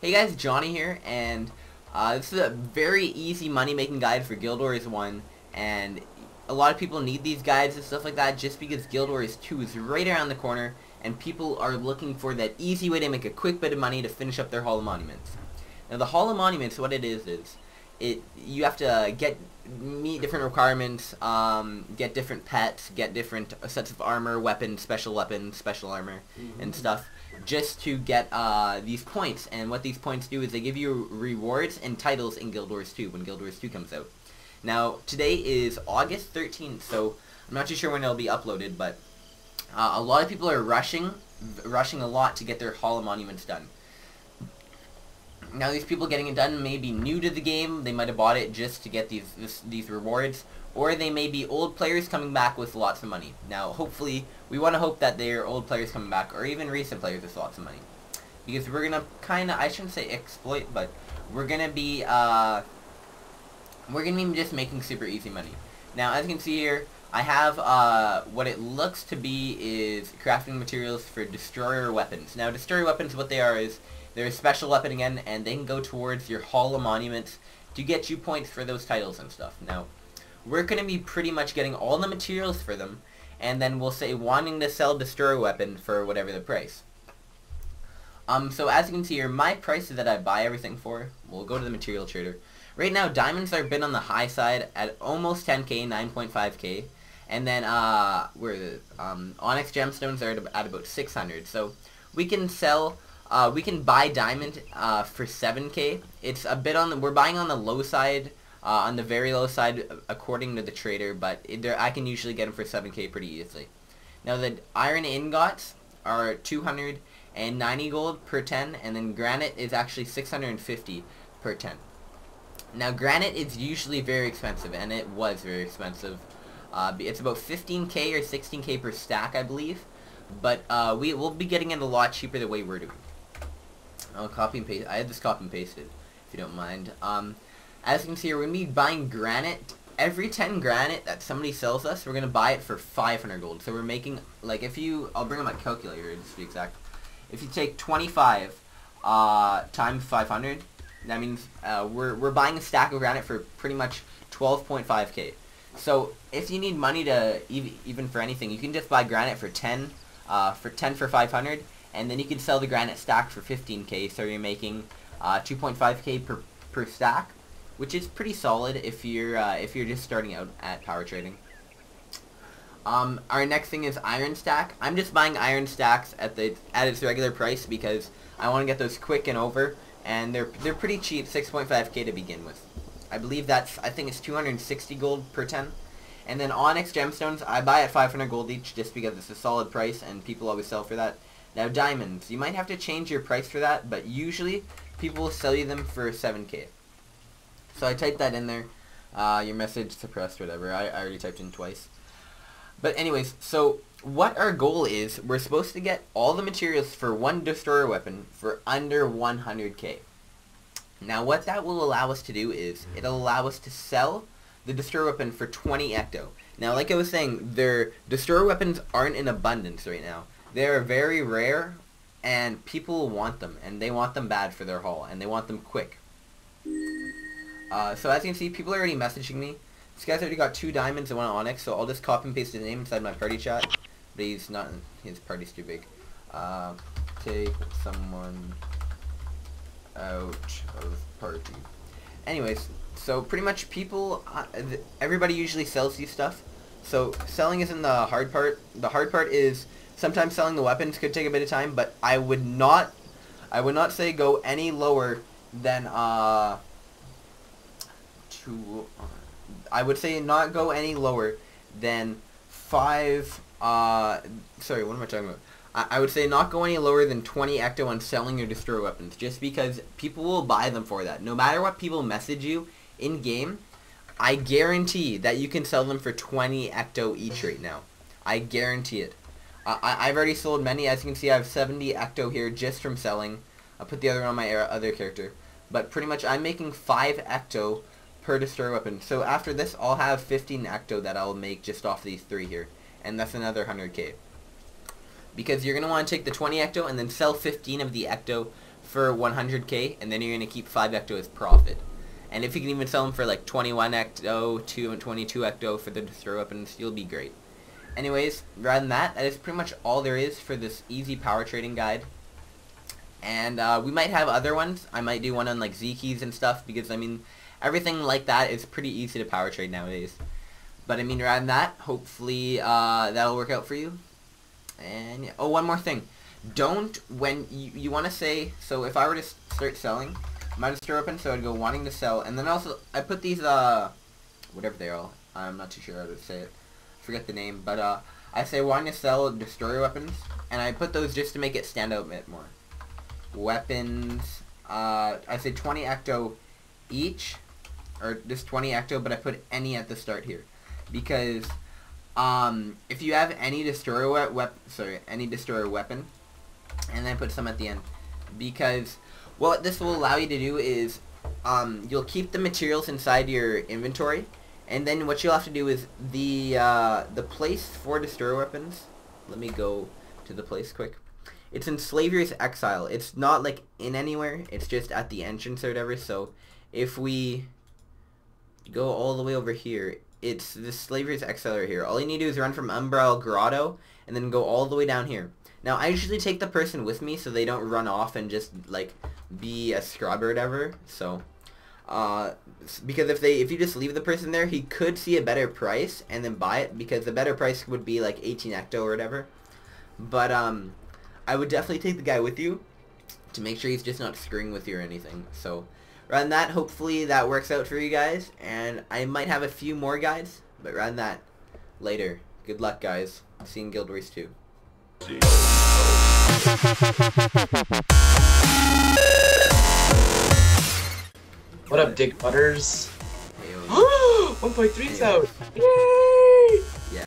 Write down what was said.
Hey guys, Johnny here, and this is a very easy money-making guide for Guild Wars 1, and a lot of people need these guides and stuff like that just because Guild Wars 2 is right around the corner, and people are looking for that easy way to make a quick bit of money to finish up their Hall of Monuments. Now the Hall of Monuments, what it is you have to meet different requirements, get different pets, get different sets of armor, weapons, special armor, and stuff, just to get these points. And what these points do is they give you rewards and titles in Guild Wars 2 when Guild Wars 2 comes out. Now today is August 13th, so I'm not too sure when it'll be uploaded, but a lot of people are rushing a lot to get their Hall of Monuments done. Now these people getting it done may be new to the game, they might have bought it just to get these rewards, or they may be old players coming back with lots of money. Now hopefully, we want to hope that they're old players coming back, or even recent players with lots of money. Because we're going to kind of, I shouldn't say exploit, but we're going to be just making super easy money. Now as you can see here, I have what it looks to be is crafting materials for destroyer weapons. Now destroyer weapons, what they are is, they're a special weapon again, and they can go towards your Hall of Monuments to get you points for those titles and stuff. Now, we're going to be pretty much getting all the materials for them, and then we'll say wanting to sell destroyer weapon for whatever the price. So as you can see here, my prices that I buy everything for, we'll go to the material trader. Right now, diamonds are a bit on the high side at almost 10k, 9.5k, and then ONYX gemstones are at about 600. So we can sell. We can buy diamond for 7k. It's a bit on the, we're buying on the low side, on the very low side according to the trader, but I can usually get them for 7k pretty easily. Now the iron ingots are 290 gold per 10, and then granite is actually 650 per 10. Now granite is usually very expensive, and it was very expensive. It's about 15k or 16k per stack, I believe, but we'll be getting it a lot cheaper the way we're doing. I'll copy and paste. I had this copy and pasted, if you don't mind. As you can see, we're going to be buying granite. Every 10 granite that somebody sells us, we're going to buy it for 500 gold. So we're making, like, I'll bring up my calculator just to be exact. If you take 25 times 500, that means we're buying a stack of granite for pretty much 12.5k. So if you need money to, even for anything, you can just buy granite for 10 for 500. And then you can sell the granite stack for 15k, so you're making 2.5k per stack, which is pretty solid if you're just starting out at power trading. Our next thing is iron stack. I'm just buying iron stacks at its regular price because I want to get those quick and over, and they're pretty cheap, 6.5k to begin with. I believe I think it's 260 gold per 10. And then ONYX gemstones, I buy at 500 gold each just because it's a solid price and people always sell for that. Now diamonds, you might have to change your price for that, but usually people will sell you them for 7k. So I typed that in there. Your message suppressed, whatever. I already typed in twice. But anyways, so what our goal is, we're supposed to get all the materials for one destroyer weapon for under 100k. Now what that will allow us to do is, it'll allow us to sell the destroyer weapon for 20 ecto. Now like I was saying, their destroyer weapons aren't in abundance right now. They're very rare, and people want them, and they want them bad for their haul, and they want them quick. So as you can see, people are already messaging me. This guy's already got 2 diamonds and 1 ONYX, so I'll just copy and paste his name inside my party chat. But he's not, his party's too big. Take someone out of party. Anyways, so pretty much people, everybody usually sells you stuff. So selling isn't the hard part. The hard part is sometimes selling the weapons could take a bit of time, but I would not say go any lower than I would say not go any lower than 5 sorry, what am I talking about? I would say not go any lower than 20 ecto on selling your destroyer weapons, just because people will buy them for that. No matter what people message you in game, I guarantee that you can sell them for 20 ecto each right now. I guarantee it. I've already sold many. As you can see, I have 70 ecto here just from selling. I'll put the other one on my other character. But pretty much I'm making 5 ecto per destroyer weapon. So after this, I'll have 15 ecto that I'll make just off these 3 here. And that's another 100k. Because you're going to want to take the 20 ecto and then sell 15 of the ecto for 100k, and then you're going to keep 5 ecto as profit. And if you can even sell them for like 21 ecto, 22 ecto for the destroyer weapons, you'll be great. Anyways, rather than that, that is pretty much all there is for this easy power trading guide. And we might have other ones. I might do one on like Z keys and stuff, because I mean, everything like that is pretty easy to power trade nowadays. But I mean, rather than that, hopefully that'll work out for you. And yeah. Oh, one more thing. Don't, when you want to say, so if I were to start selling my destroyer weapon, so I'd go wanting to sell, and then also I put these, whatever they are, I'm not too sure how to say it, forget the name, but I say wanting to sell destroyer weapons, and I put those just to make it stand out a bit more. Weapons, I say 20 ecto each, or just 20 ecto, but I put any at the start here, because if you have any destroyer weapon, and then I put some at the end, because what this will allow you to do is you'll keep the materials inside your inventory, and then what you'll have to do is the place for destroyer weapons. Let me go to the place quick. It's in Slavery's Exile. It's not like in anywhere. It's just at the entrance or whatever. So if we go all the way over here, it's the Slavery's Exile right here. All you need to do is run from Umbral Grotto and then go all the way down here. Now I usually take the person with me so they don't run off and just like be a scrub or whatever. So because if you just leave the person there, he could see a better price and then buy it, because the better price would be like 18 ecto or whatever. But I would definitely take the guy with you to make sure he's just not screwing with you or anything. So rather than that, hopefully that works out for you guys, and I might have a few more guides, but rather than that, later. Good luck, guys. See you in Guild Wars 2. What up, Dick Butters? Hey, 1.3's out! Yay! Yeah.